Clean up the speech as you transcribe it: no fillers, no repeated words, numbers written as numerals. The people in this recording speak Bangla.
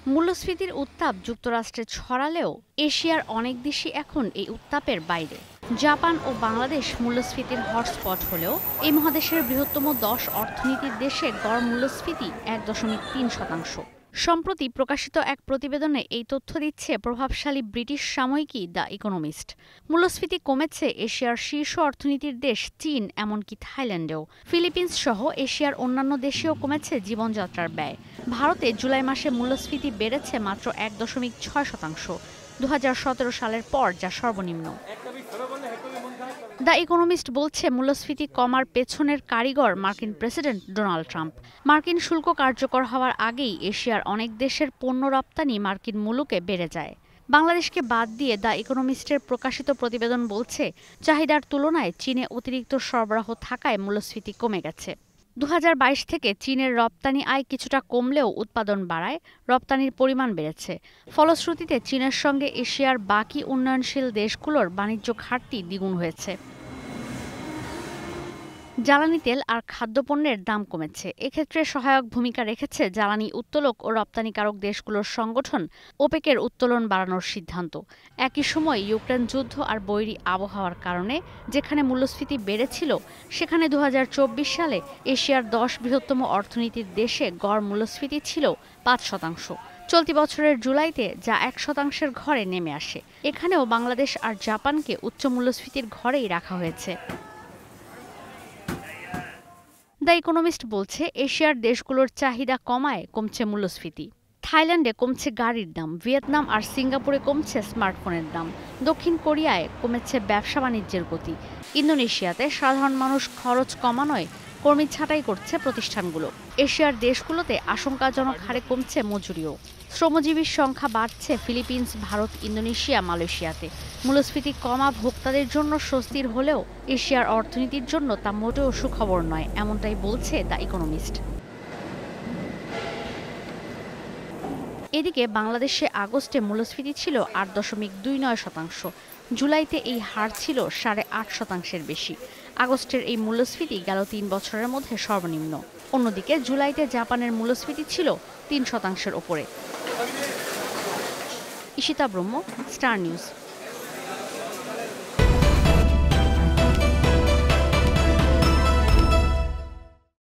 মূল্যস্ফীতির উত্তাপ যুক্তরাষ্ট্রে ছড়ালেও এশিয়ার অনেক দেশই এখন এই উত্তাপের বাইরে। জাপান ও বাংলাদেশ মূল্যস্ফীতির হটস্পট হলেও এই মহাদেশের বৃহত্তম ১০ অর্থনীতির দেশে গড় মূল্যস্ফীতি ১.৩%। সম্প্রতি প্রকাশিত এক প্রতিবেদনে এই তথ্য দিচ্ছে প্রভাবশালী ব্রিটিশ সাময়িকী দ্য ইকোনমিস্ট। মূল্যস্ফীতি কমেছে এশিয়ার শীর্ষ অর্থনীতির দেশ চীন, এমনকি থাইল্যান্ডেও। ফিলিপিন্স সহ এশিয়ার অন্যান্য দেশেও কমেছে জীবনযাত্রার ব্যয়। ভারতে জুলাই মাসে মূল্যস্ফীতি বেড়েছে মাত্র ১.৬%, ২০১৭ সালের পর যা সর্বনিম্ন। দ্য ইকোনমিস্ট বলছে, মূল্যস্ফীতি কমার পেছনের কারিগর মার্কিন প্রেসিডেন্ট ডোনাল্ড ট্রাম্প। মার্কিন শুল্ক কার্যকর হওয়ার আগেই এশিয়ার অনেক দেশের পণ্য রপ্তানি মার্কিন মূল্যে বেড়ে যায়। বাংলাদেশকে বাদ দিয়ে দ্য ইকোনমিস্টের প্রকাশিত প্রতিবেদন বলছে, চাহিদার তুলনায় চীনে অতিরিক্ত সরবরাহ থাকায় মূল্যস্ফীতি কমে গেছে। ২০২২ থেকে চীনের রপ্তানি আয় কিছুটা কমলেও উৎপাদন বাড়ায়, রপ্তানির পরিমাণ বেড়েছে। ফলশ্রুতিতে চীনের সঙ্গে এশিয়ার বাকি উন্নয়নশীল দেশগুলোর বাণিজ্য ঘাটতি দ্বিগুণ হয়েছে। জ্বালানি তেল আর খাদ্যপণ্যের দাম কমেছে। এক্ষেত্রে সহায়ক ভূমিকা রেখেছে জ্বালানি উত্তোলক ও রপ্তানিকারক দেশগুলোর সংগঠন ওপেকের উত্তোলন বাড়ানোর সিদ্ধান্ত। একই সময় ইউক্রেন যুদ্ধ আর বৈরী আবহাওয়ার কারণে যেখানে মূল্যস্ফীতি বেড়েছিল, সেখানে ২০২৪ সালে এশিয়ার ১০ বৃহত্তম অর্থনীতির দেশে গড় মূল্যস্ফীতি ছিল ৫%। চলতি বছরের জুলাইতে যা ১%-এর ঘরে নেমে আসে। এখানেও বাংলাদেশ আর জাপানকে উচ্চ মূল্যস্ফীতির ঘরেই রাখা হয়েছে। দ্য ইকোনমিস্ট বলছে, এশিয়ার দেশগুলোর চাহিদা কমায় কমছে মূল্যস্ফীতি। থাইল্যান্ডে কমছে গাড়ির দাম, ভিয়েতনাম আর সিঙ্গাপুরে কমছে স্মার্টফোনের দাম, দক্ষিণ কোরিয়ায় কমেছে ব্যবসা বাণিজ্যের গতি, ইন্দোনেশিয়াতে সাধারণ মানুষ খরচ কমানোয় কর্মী ছাঁটাই করছে প্রতিষ্ঠানগুলো। এশিয়ার দেশগুলোতে আশঙ্কাজনক হারে কমছে মজুরিও। শ্রমজীবীর সংখ্যা বাড়ছে ফিলিপিন্স, ভারত, ইন্দোনেশিয়া, মালয়েশিয়াতে। মূল্যস্ফীতি কমা ভোক্তাদের জন্য স্বস্তির হলেও এশিয়ার অর্থনীতির জন্য তা মোটেও সুখবর নয়, এমনটাই বলছে দ্য ইকোনমিস্ট। এদিকে বাংলাদেশে আগস্টে মূল্যস্ফীতি ছিল ৮.29%, জুলাইতে এই হার ছিল ৮.৫%-এর বেশি। আগস্টের এই মূল্যস্ফীতি গেল ৩ বছরের মধ্যে সর্বনিম্ন। অন্যদিকে জুলাইতে জাপানের মূল্যস্ফীতি ছিল ৩%-এর ওপরে। ঈশিতা ব্রহ্ম, স্টার নিউজ।